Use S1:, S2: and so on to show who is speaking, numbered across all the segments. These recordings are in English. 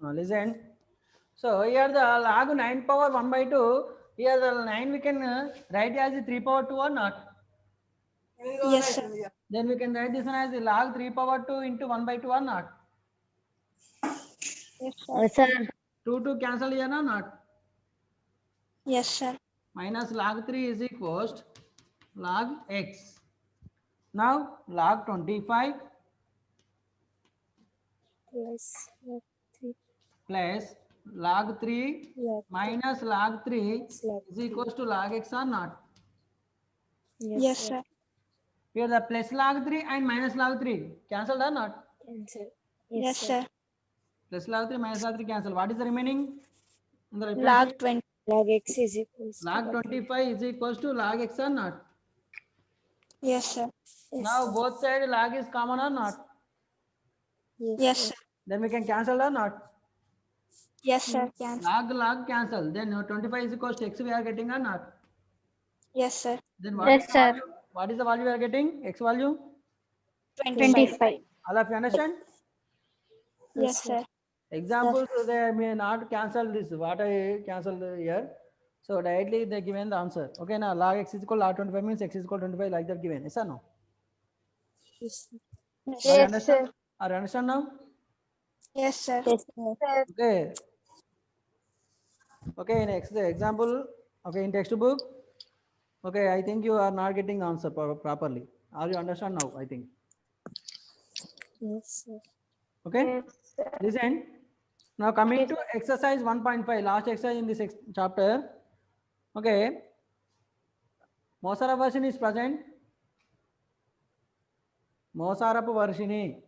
S1: Listen. So here the log 9 power 1 by 2. Here the 9 we can write as 3 power 2 or not?
S2: Yes, sir.
S1: Then we can write this one as log 3 power 2 into 1 by 2 or not?
S2: Yes,
S3: Yes, sir.
S1: 2 cancel here or not?
S2: Yes, sir.
S1: Minus log 3 is equals to log x. Now log 25
S3: Plus log 3
S1: plus log 3
S3: log
S1: minus log 3
S3: minus log
S1: is equals to log x or not?
S2: Yes, sir.
S1: Here the plus log 3 and minus log 3 cancelled or not?
S3: Cancel.
S2: Yes, sir.
S1: Plus log 3 minus log 3 cancel. What is the remaining? In the right
S2: Log
S1: side?
S2: 20.
S3: Log x is equals to
S1: Log 25 is equals to log x or not?
S2: Yes, sir.
S3: Yes,
S1: Now
S3: sir.
S1: both side log is common or not?
S2: Yes, sir.
S1: Then we can cancel or not?
S2: Yes, sir. Cancel.
S1: Log cancel. Then 25 is equals to x we are getting or not?
S2: Yes, sir.
S1: Then what
S3: Yes,
S1: is the
S3: sir.
S1: value? What is the value we are getting? X value?
S2: 25.
S1: All of you understand?
S2: Yes, sir.
S1: Examples they may not cancel this. What I cancelled here. So directly they given the answer. Okay, now log x is equal to log 25 means x is equal to 25 like that given. Yes or no?
S3: Yes, sir.
S1: Are you understand? Are you understand now?
S2: Yes, sir.
S3: Yes, sir.
S1: Okay. Okay, next example. Okay, in textbook. Okay, I think you are not getting the answer properly. Are you understand now? I think.
S3: Yes, sir.
S1: Okay. Listen. Now coming to exercise 1.5, last exercise in this chapter. Okay. Mosara version is present. Mosarapu Varshini.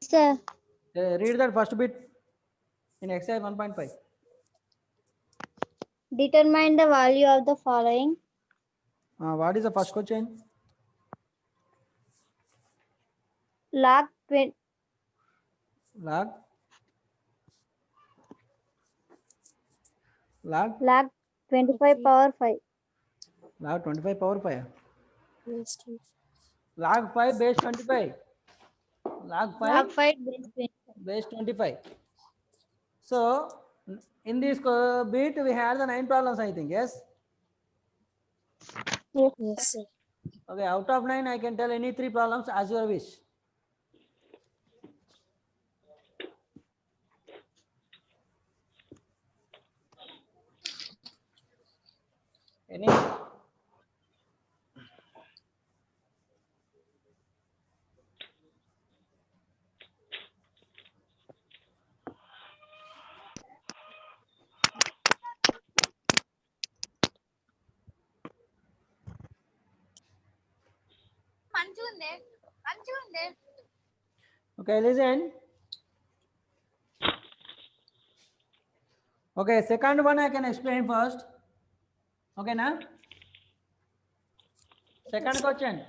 S3: Sir.
S1: Read that first bit in exercise 1.5.
S3: Determine the value of the following.
S1: What is the first question?
S3: Log 20.
S1: Log. Log.
S3: Log 25 power 5.
S1: Log 25 power 5.
S3: Yes, sir.
S1: Log 5 base 25. Log 5
S3: Log 5 base 20.
S1: base 25. So in this bit we had the 9 problems, I think. Yes.
S3: Yes, sir.
S1: Okay, out of 9 I can tell any 3 problems as your wish. Any? Okay, listen. Okay, second one I can explain first. Okay, now. Second question.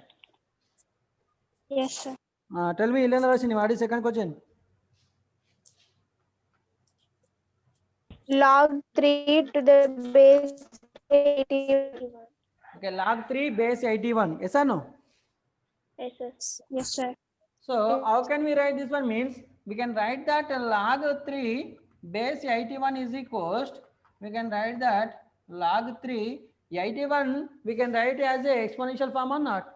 S2: Yes, sir.
S1: Tell me, Ilana Rashini, what is second question?
S2: Log 3 to the base 81.
S1: Okay, log 3 base 81. Yes or no?
S2: Yes, sir. Yes, sir.
S1: So how can we write this one? Means we can write that log 3 base 81 is equals to, we can write that log 3 81 we can write as a exponential form or not?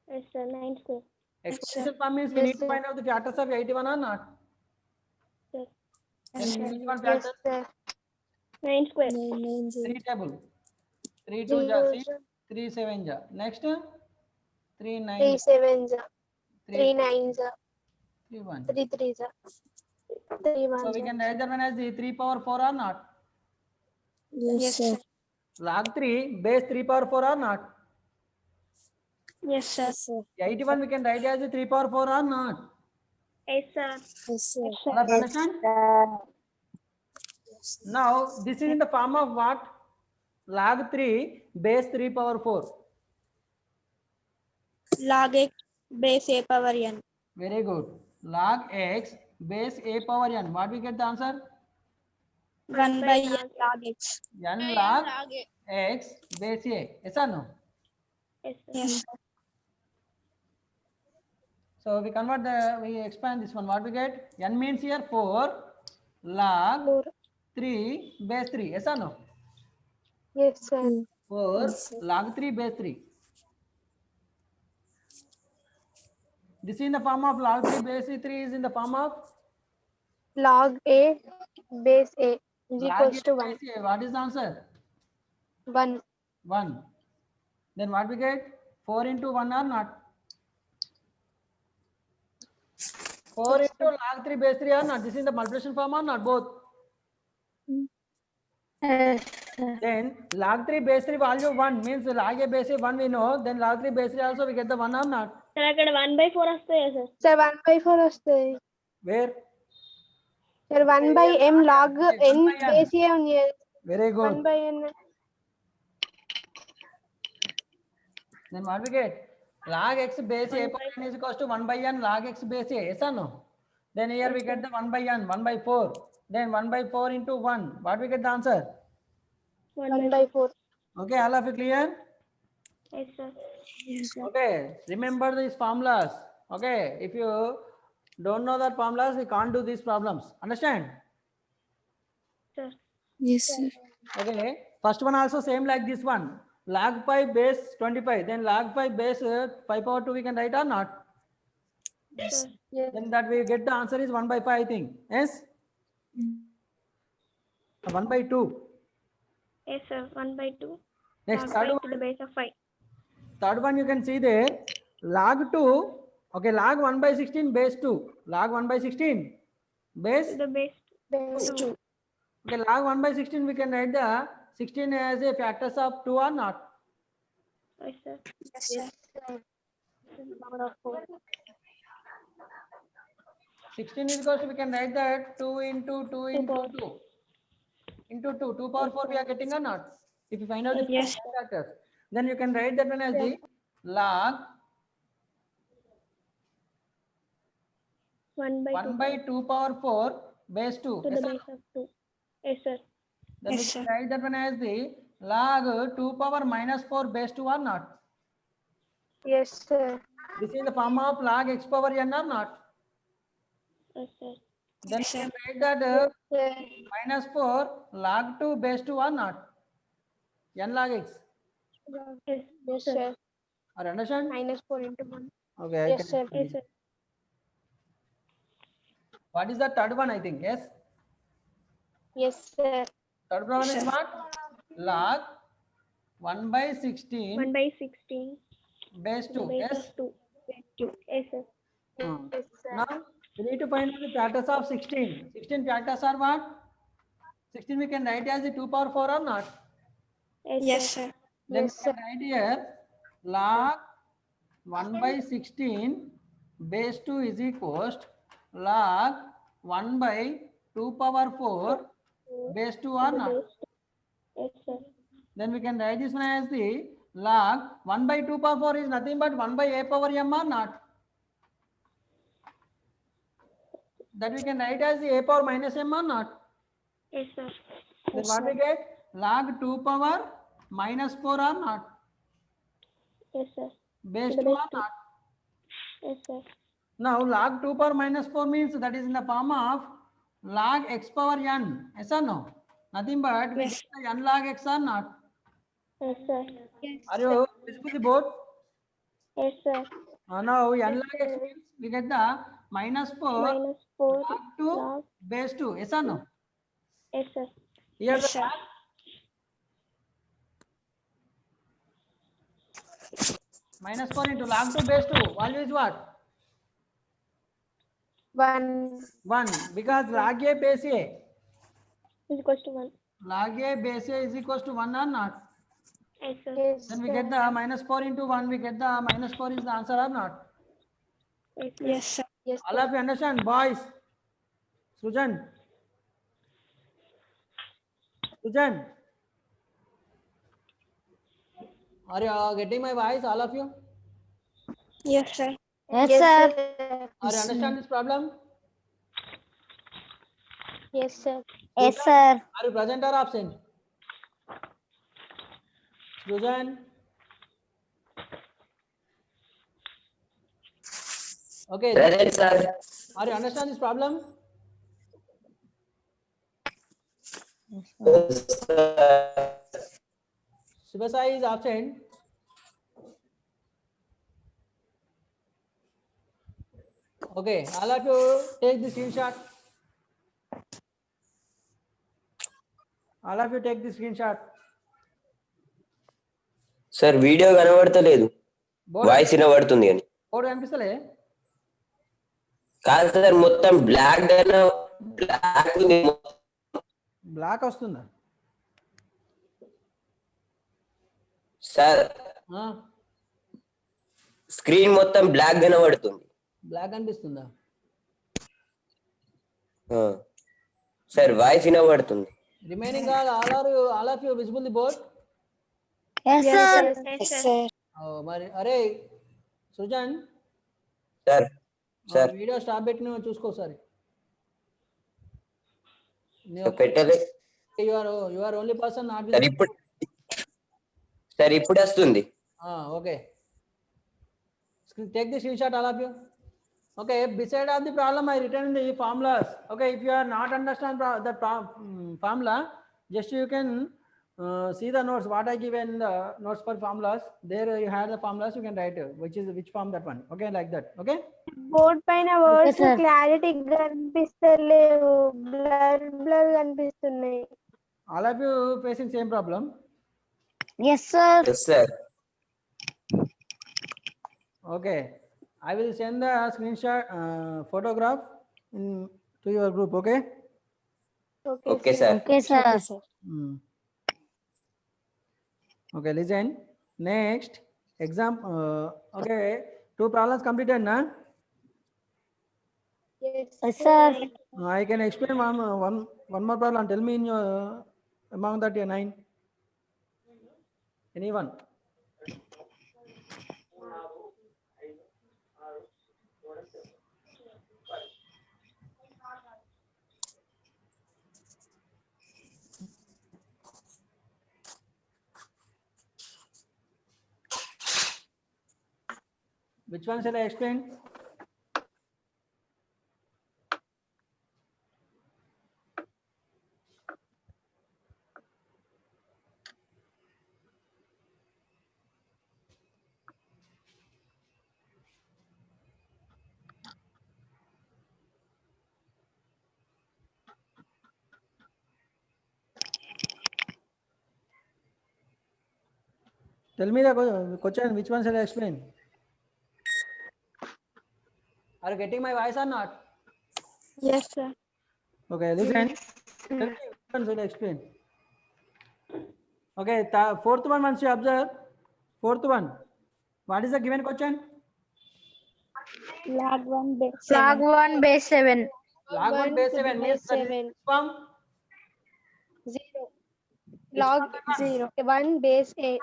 S2: Yes, sir. 9 square.
S1: Exponential form means we need to find out the factors of 81 or not?
S2: Yes,
S1: Then
S2: sir.
S1: which one factor?
S2: 9 square.
S1: 3 table. 3 2 ja 6, 3 7 ja. Next 3 9
S2: 3 7 ja.
S1: 3
S2: 3 9 ja.
S1: 3 1.
S2: 3 3 ja. 3
S1: So
S2: 1
S1: we
S2: ja.
S1: can write that one as the 3 power 4 or not?
S2: Yes, sir.
S1: Log 3 base 3 power 4 or not?
S2: Yes, sir.
S1: 81 we can write as the 3 power 4 or not?
S2: Yes, sir.
S3: Yes, sir.
S1: All of you understand? Now this is in the form of what? Log 3 base 3 power 4.
S2: Log x base a power n.
S1: Very good. Log x base a power n. What we get the answer?
S2: 1 by n log x.
S1: N log x base a. Yes or no?
S2: Yes, sir.
S1: So we convert we expand this one. What we get? N means here 4 log
S2: 4.
S1: 3 base 3. Yes or no?
S2: Yes, sir.
S1: 4
S3: Yes, sir.
S1: log 3 base 3. This is in the form of log 3 base 3 is in the form of
S2: Log A base A is
S1: log
S2: equals
S1: A
S2: to 1.
S1: base A. What is the answer?
S2: 1.
S1: 1. Then what we get? 4 into 1 or not? 4
S2: Yes,
S1: into log 3 base 3 or not? This is the multiplication form or not? Both.
S2: Yes,
S1: Then log 3 base 3 value 1 means log A base A 1 we know. Then log 3 base 3 also we get the 1 or not?
S3: Sir అక్కడ 1/4 వస్తాయా sir?
S2: sir. 1/4 వస్తుంది.
S1: Where?
S2: Sir, 1/m log
S1: Okay,
S2: n
S1: 1 by n.
S2: base A ఉంది.
S1: Very good.
S2: 1/n.
S1: Then what we get? Log x base A power n is equals to 1 by n log x base A. Yes or no? Then here we get the 1 by n, 1/4. Then 1/4 into 1. What we get the answer?
S2: 1/4.
S1: Okay, all of you clear?
S3: Yes, sir. Yes, sir.
S1: Okay, remember these formulas. Okay, if you don't know that formulas, we can't do these problems. Understand?
S3: Sir. Yes, sir.
S1: Okay, first one also same like this one. Log 5 base 25. Then log 5 base 5 power 2 we can write or not?
S3: Yes.
S2: Yes.
S1: Then that we get the answer is 1/5 I think. Yes? 1/2.
S3: Yes, sir. 1/2.
S1: Next
S3: Log
S1: third
S3: 5 to
S1: one.
S3: the base of 5.
S1: Third one you can see there. Log 2. Okay, log 1/16 base 2. Log 1/16 base.
S3: To the base
S2: Base
S3: 2.
S1: Okay, log 1/16 we can write the 16 as a factors of 2 or not?
S3: Yes, sir.
S2: Yes, sir. Power of 4.
S1: 16 is equals to we can write that 2 into 2 into 2 into 2. 2 power 4 we are getting or not? If you find out the
S3: Yes.
S1: factors, then you can write that one as the log
S3: 1/2
S1: 1/2 power 4 base 2.
S3: to the
S1: Yes, sir?
S3: base of 2. Yes, sir.
S1: Then
S3: Yes,
S1: we
S3: sir.
S1: can write that one as the log 2 power minus 4 base 2 or not?
S2: Yes, sir.
S1: This is the form of log x power n or not?
S3: Yes, sir.
S1: Then
S3: Yes,
S1: we
S3: sir.
S1: can write that
S2: Sir.
S1: minus 4 log 2 base 2 or not? N log x.
S3: Yes,
S2: Yes,
S3: sir.
S2: sir.
S1: Or understand?
S2: -4 into 1.
S1: Okay. I
S2: Yes,
S1: can
S2: sir.
S1: explain
S3: Yes,
S1: it.
S3: sir.
S1: What is the third one? I think yes.
S2: Yes, sir.
S1: Third one is what? Log 1/16
S3: 1/16
S1: base
S3: to the
S1: 2.
S3: base
S1: Yes.
S3: of 2. Base 2. Yes, sir.
S2: Yes, sir.
S1: Now we need to find out the factors of 16. 16 factors are what? 16 we can write as the 2 power 4 or not?
S3: Yes, sir.
S1: Then
S2: Yes,
S1: we can write here log 1/16 base 2 is equals to log 1/2 power 4 base 2 or not?
S3: Yes, sir.
S1: Then we can write this one as the log 1/2 power 4 is nothing but 1/a power m or not? That we can write as the a power minus m or not?
S3: Yes, sir.
S1: Then what we get? Log 2 power minus 4 or not?
S3: Yes, sir.
S1: Base
S3: To the
S1: 2 or
S3: base 2.
S1: not?
S3: Yes, sir.
S1: Now log 2 power minus 4 means that is in the form of log x power n. Yes or no? Nothing but we
S3: Yes.
S1: get the n log x or not?
S3: Yes, sir.
S1: Are you visible the board?
S3: Yes, sir.
S1: Now n log x means we get the minus 4
S3: -4
S1: log 2
S3: log.
S1: base 2. Yes or no?
S3: Yes, sir.
S1: Here the log minus 4 into log 2 base 2. Value is what?
S2: 1.
S1: 1. Because log a base a.
S3: Is equals to 1.
S1: Log a base a is equals to 1 or not?
S3: Yes, sir.
S2: Yes,
S1: Then we get the minus 4 into 1. We get the minus 4 is the answer or not?
S3: Yes, sir.
S2: Yes,
S1: All of you understand, boys? Sujan. Sujan. Are you getting my voice, all of you?
S3: Yes, sir.
S2: Yes, sir.
S1: Are you understand this problem?
S2: Yes, sir.
S1: Yes,
S2: sir.
S1: Are you present or absent? Sujan. Okay.
S4: Present, sir.
S1: Are you understand this problem?
S4: Yes, sir.
S1: Shivasai is absent. Okay, all of you take the screenshot. All of you take the screenshot.
S4: Sir video కనబడతలేదు,
S1: Board
S4: voice వినబడుతుంది అని.
S1: board కనిపిస్తలే?
S4: కాదు sir, మొత్తం black ఉంది.
S1: Black వస్తుందా?
S4: Sir screen మొత్తం black కనబడుతుంది.
S1: Black కనిపిస్తుందా?
S4: సార్ వాయిస్ వినబడుతుంది.
S1: Remaining all of you visible the board?
S2: Yes, sir.
S3: Yes, sir.
S1: Oh, మరి అరే Srujan
S4: sir sir
S1: video stop పెట్టి నువ్వు చూసుకో సార్.
S4: పెట్టలే
S1: you are only person not
S4: sir. ఇప్పుడు వస్తుంది.
S1: Okay. Take the screenshot, all of you. Okay, beside of the problem I written the formulas. Okay, if you are not understand the formula, just you can see the notes what I given the notes for formulas. There you have the formulas, you can write which form that one. Okay, like that. Okay.
S2: Board పైన words
S5: sir.
S2: Clarity కనిపిస్తలేవు, blur కనిపిస్తున్నాయి.
S1: All of you facing same problem.
S5: Yes, sir.
S4: Yes sir.
S1: Okay, I will send the screenshot photograph to your group. Okay.
S4: Okay sir.
S5: Okay, sir.
S1: Okay, listen. Next exam. Okay, 2 problems completed, na?
S2: Yes,
S5: Yes, sir.
S1: I can explain one more problem. Tell me in your among that 9. Anyone? Which one shall I explain? Tell me the question. Which one shall I explain? Are you getting my voice or not?
S3: Yes, sir.
S1: Okay, listen. Tell me which one shall I explain? Okay, the fourth one once you observe. Fourth one. What is the given question?
S3: Log 1 base
S2: log 1 base 7.
S1: Log 1 base 7 means that is
S2: 7.
S1: from
S2: 0. Log 0. 1 base 8.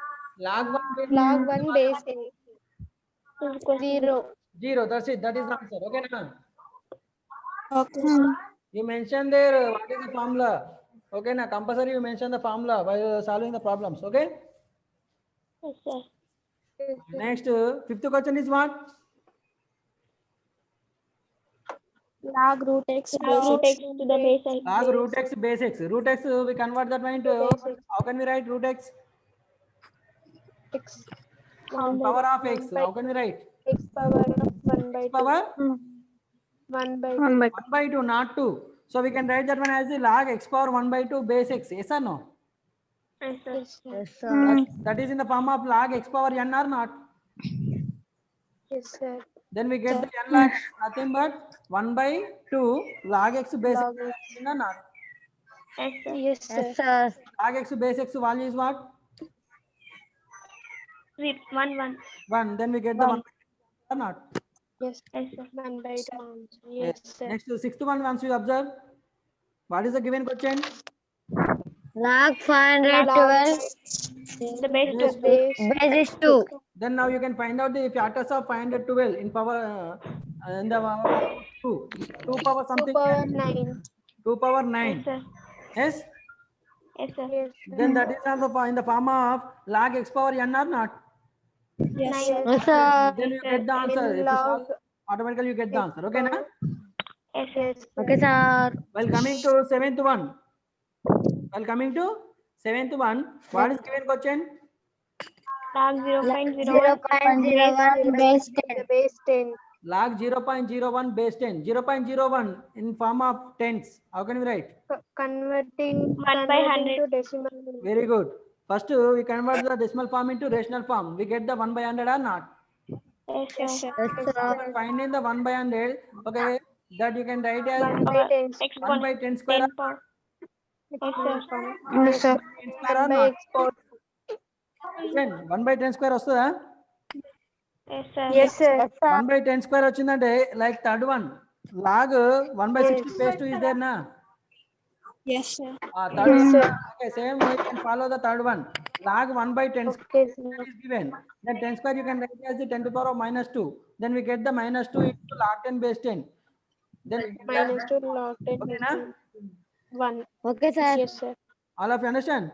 S1: log 1 base
S2: Log 1 base 8. 0.
S1: 0. That's it. That is the answer. Okay, na?
S3: Okay, sir.
S1: You mentioned there what is the formula. Okay, na? Compulsory you mention the formula while solving the problems. Okay.
S3: Yes, sir.
S1: Next, fifth question is what?
S3: Log root x to the base 8.
S1: Log root x base x. Root x we convert that one into how can we write root x?
S2: X.
S1: Power of x. How can we write?
S2: X power of 1 by 2.
S1: Power
S2: 1 by 2.
S1: 1 by 2, not 2. So we can write that one as the log x power 1 by 2 base x. Yes or no?
S3: Yes, sir.
S2: Yes, sir.
S5: Yes, sir.
S1: That is in the form of log x power n or not?
S2: Yes, sir.
S1: Then we get the n log x, nothing but 1 by 2 log x base
S2: Log
S1: x in or not?
S3: Yes, sir.
S2: Yes, sir.
S5: Yes, sir.
S1: Log x base x value is what?
S3: 1, 1.
S1: 1. Then we get the 1 by 2 or not?
S2: Yes,
S3: Yes, sir.
S2: 1 by 2. Yes, sir.
S1: Next, sixth one once you observe. What is the given question?
S5: Log 512
S3: The base 2.
S2: Base
S5: base is 2.
S1: Then now you can find out the factors of 512 in power in the 2. 2 power
S2: 2
S1: something.
S2: power 9.
S1: 2 power
S3: Yes,
S1: 9.
S3: sir.
S1: Yes.
S3: Yes, sir.
S2: Yes,
S1: Then that is also in the form of log x power n or not?
S3: Yes,
S2: Yes,
S3: sir.
S5: Yes, sir.
S1: Then you get the answer. If you
S2: log
S1: solve automatically you get the answer. Okay, na?
S3: Yes, sir.
S5: Okay, sir.
S1: While coming to seventh one, what is given question?
S3: Log 0.01
S5: 0.01 base 10.
S2: Base 10.
S1: Log 0.01 base 10. 0.01 in form of tens. How can we write?
S2: Converting
S3: 1/100
S2: to decimal.
S1: Very good. First, we convert the decimal form into rational form. We get the 1/100 or not?
S3: Yes, sir.
S5: Yes, sir.
S1: Finding the 1/100. Okay, that you can write as
S3: 1
S2: by
S3: power
S2: 10.
S1: 1 by 10 square.
S3: 10 power. Yes, sir.
S2: Yes, sir.
S1: 10 square or
S2: 1 by
S1: not?
S2: export.
S1: Listen, 1 by 10 square వస్తుందా?
S3: Yes, sir.
S2: Yes, sir.
S5: Yes, sir.
S1: 1 by 10 square వచ్చిందంటే like third one. Log 1 by 60 base 2 is there na?
S3: Yes, sir.
S1: Third
S2: Yes,
S1: one.
S2: sir.
S1: Okay, same you can follow the third one. Log 1 by 10 square
S2: Okay, sir.
S1: is given. Then 10 square you can write as the 10 to the power of minus 2. Then we get the minus 2 into log 10 base 10. Then we get
S2: Minus
S1: that.
S2: 2 log 10
S1: Okay,
S2: is
S1: na?
S2: 1.
S5: Okay, sir.
S2: Yes, sir.
S1: All of you understand?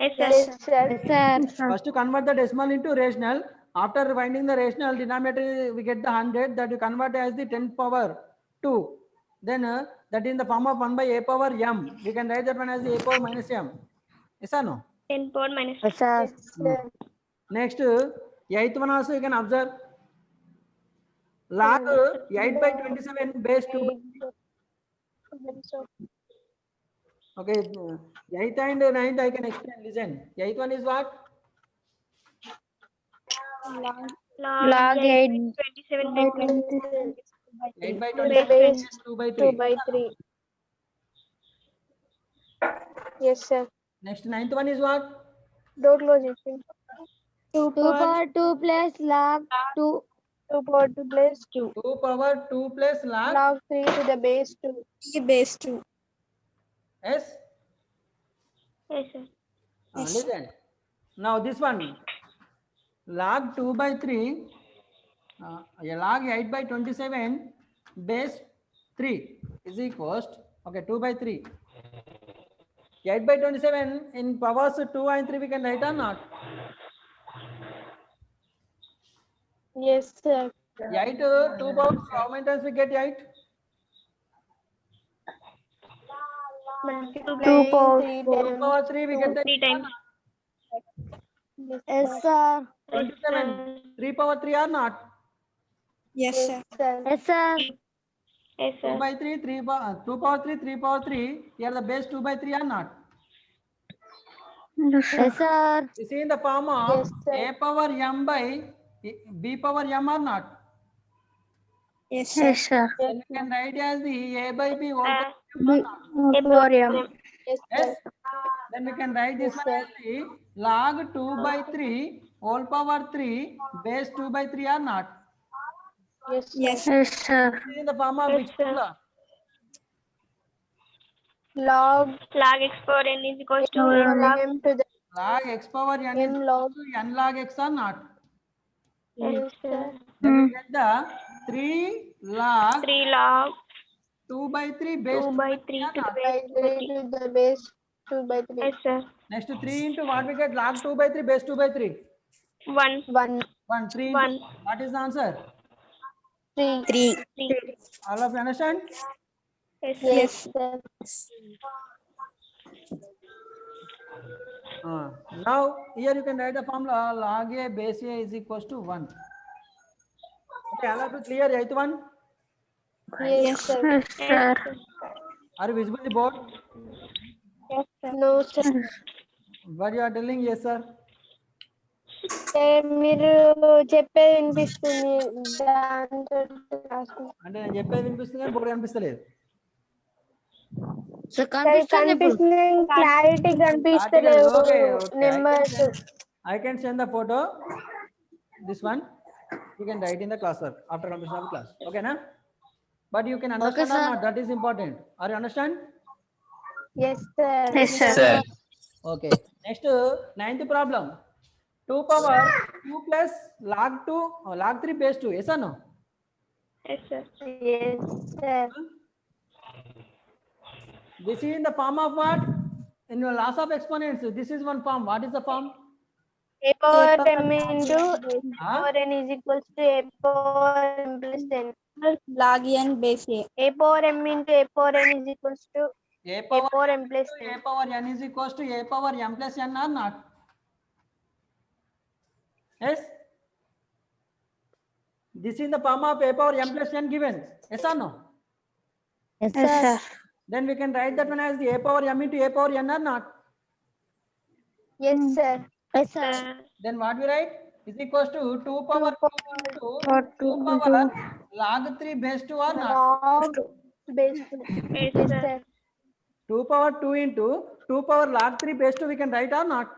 S3: Yes, sir.
S2: Yes, sir.
S5: Yes, sir.
S1: First to convert the decimal into rational. After finding the rational denominator, we get the 100 that you convert as the 10 power 2. Then that in the form of 1 by a power m. We can write that one as the a power minus m. Yes or no?
S3: 10 power minus
S5: Yes, sir.
S2: Yes, sir.
S1: Next, eighth one also you can observe. Log 8 by 27 base 2. Okay, 8th and 9th I can explain. Listen, 8th one is what?
S3: log 8 27 by
S1: 8 by
S2: 27
S1: 27
S2: base
S1: is 2 by 3.
S2: 2 by 3. Yes, sir.
S1: Next, 9th one is what?
S2: Don't close it.
S5: 2 power 2 plus log 2.
S2: 2 power 2 plus 2.
S1: 2 power 2 plus log
S2: Log 3 to the base 2. Base 2.
S1: s.
S3: Yes, sir.
S1: Listen. Now this one, log 2 by 3, log 8 by 27 base 3 is equals, okay, 2 by 3. 8 by 27 in powers 2 and 3 we can write or not?
S2: Yes, sir.
S1: 8 2 powers, how many times we get 8?
S2: 2 power
S1: 2 power 3 we get the
S3: 3 times.
S5: Yes, sir.
S1: 27. 3 power 3 or not?
S2: Yes, sir.
S5: Yes, sir.
S3: Yes,
S1: 2
S3: sir.
S1: by 3, 2 power 3, 3 power 3. Here the base 2 by 3 or not?
S5: Yes, sir.
S1: You see in the form of
S2: Yes, sir.
S1: a power m by b power m or not?
S2: Yes,
S5: Yes, sir.
S1: Then we can write as the a by b whole power m or not?
S2: Yes,
S1: Yes.
S2: sir.
S1: Then we can write this one as the log 2 by 3 whole power 3 base 2 by 3 or not?
S2: Yes,
S5: Yes, sir.
S1: See in the form of
S3: Yes,
S1: which
S3: sir.
S1: formula?
S2: Log
S3: log x power n is equals to
S2: m to the
S1: Log x power n is
S2: m
S1: equal
S2: log.
S1: to n log x or not?
S3: yes, sir.
S1: Then we get the 3 log
S3: 3 log
S1: 2 by 3 base
S3: 2
S1: 2
S3: by
S1: by
S3: 3
S1: 3 or
S3: to the
S1: not?
S2: by
S3: base 2 by
S2: 3
S3: 3.
S2: to the base 2 by 3.
S3: Yes, sir.
S1: Next 3 into what we get? Log 2 by 3 base 2 by 3.
S3: 1
S2: 1,
S1: 1 3 into
S3: 1
S1: what is the answer?
S2: 3.
S3: 3.
S1: All of you understand?
S3: Yes, sir.
S2: Yes, sir.
S1: Now here you can write the formula log a base a is equals to 1. Okay, all of you clear? Eighth one.
S2: Yes, sir.
S5: Yes, sir.
S1: Are you visible the board?
S3: Yes, sir.
S2: No, sir.
S1: What you are telling? Yes, sir.
S2: మీరు చెప్పేది వినిపిస్తుంది దాంతో రాసుకుంటా.
S1: అంటే నేను చెప్పేది వినిపిస్తుంది కానీ బోర్డు కనిపిస్తలేదు.
S5: సో కనిపిస్తుంది ఇప్పుడు.
S2: కనిపిస్తుంది క్లారిటీ కనిపిస్తలేవు
S1: Okay.
S2: Numbers.
S1: I can send the photo. This one you can write in the class work after completion of the class. Okay, na? But you can understand or
S5: sir.
S1: not? That is important. Are you understand?
S2: Yes, sir.
S5: Yes, sir.
S4: Sir.
S1: Okay. Next, ninth problem. 2 power 2 plus log 2 log 3 base 2. Yes or no?
S3: Yes, sir.
S2: Yes, sir.
S1: This is in the form of what? In your loss of exponents. This is one form. What is the form?
S2: A power m into
S1: Huh?
S2: power n is equals to a power m plus n.
S3: log n base a.
S2: A power m into a power n is equals to
S1: A
S2: a
S1: power
S2: power m plus
S1: a
S2: n.
S1: power n is equals to a power m plus n or not? Yes. This is the form of a power m plus n given. Yes or no?
S5: Yes,
S3: Yes,
S5: sir.
S3: sir.
S1: Then we can write that one as the a power m into a power n or not?
S2: Yes, sir.
S5: Yes, sir.
S1: Then what we write is equals to 2 power 2 into 2
S3: 2
S1: power log 3 base 2 or not?
S2: Log base 2. Yes, sir.
S1: 2 power 2 into 2 power log 3 base 2 we can write or not?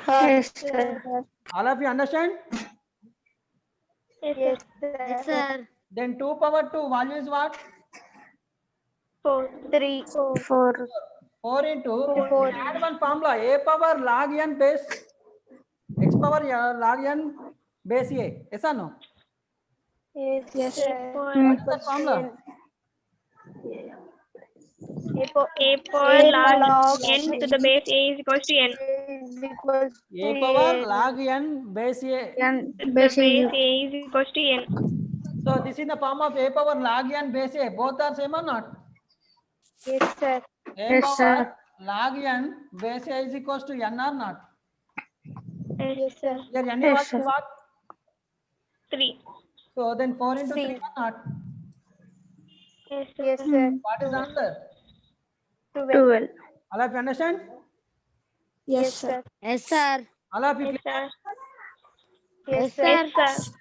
S3: Yes, sir.
S1: All of you understand?
S2: Yes, sir.
S5: Yes, sir.
S1: Then 2 power 2 value is what?
S2: 3.
S3: 4.
S1: 4 into
S2: Four.
S1: add one formula a power log n base x power log n base a. Yes or no?
S2: Yes,
S3: Yes.
S2: sir.
S1: What is that formula?
S2: A power log n to the base a is equals to n. Is equals to
S1: A power
S2: n.
S1: log n base a.
S3: N
S2: The
S3: base
S2: base
S3: a.
S2: a is equals to n.
S1: So this is the form of a power log n base a. Both are same or not?
S2: Yes, sir.
S1: A
S3: Yes,
S1: power
S3: sir.
S1: log n base a is equals to n or not?
S2: Yes, sir.
S1: Here n
S3: Yes,
S1: was
S3: sir.
S1: what?
S2: 3.
S1: So then 4 into 3
S2: Three.
S1: or not?
S2: Yes, sir.
S1: What is the answer?
S2: 12.
S3: 12.
S1: All of you understand?
S3: Yes, sir.
S5: Yes, sir.
S1: All of you
S2: Yes,
S1: clear?
S2: sir. Yes,
S5: Yes,
S2: sir.
S5: sir.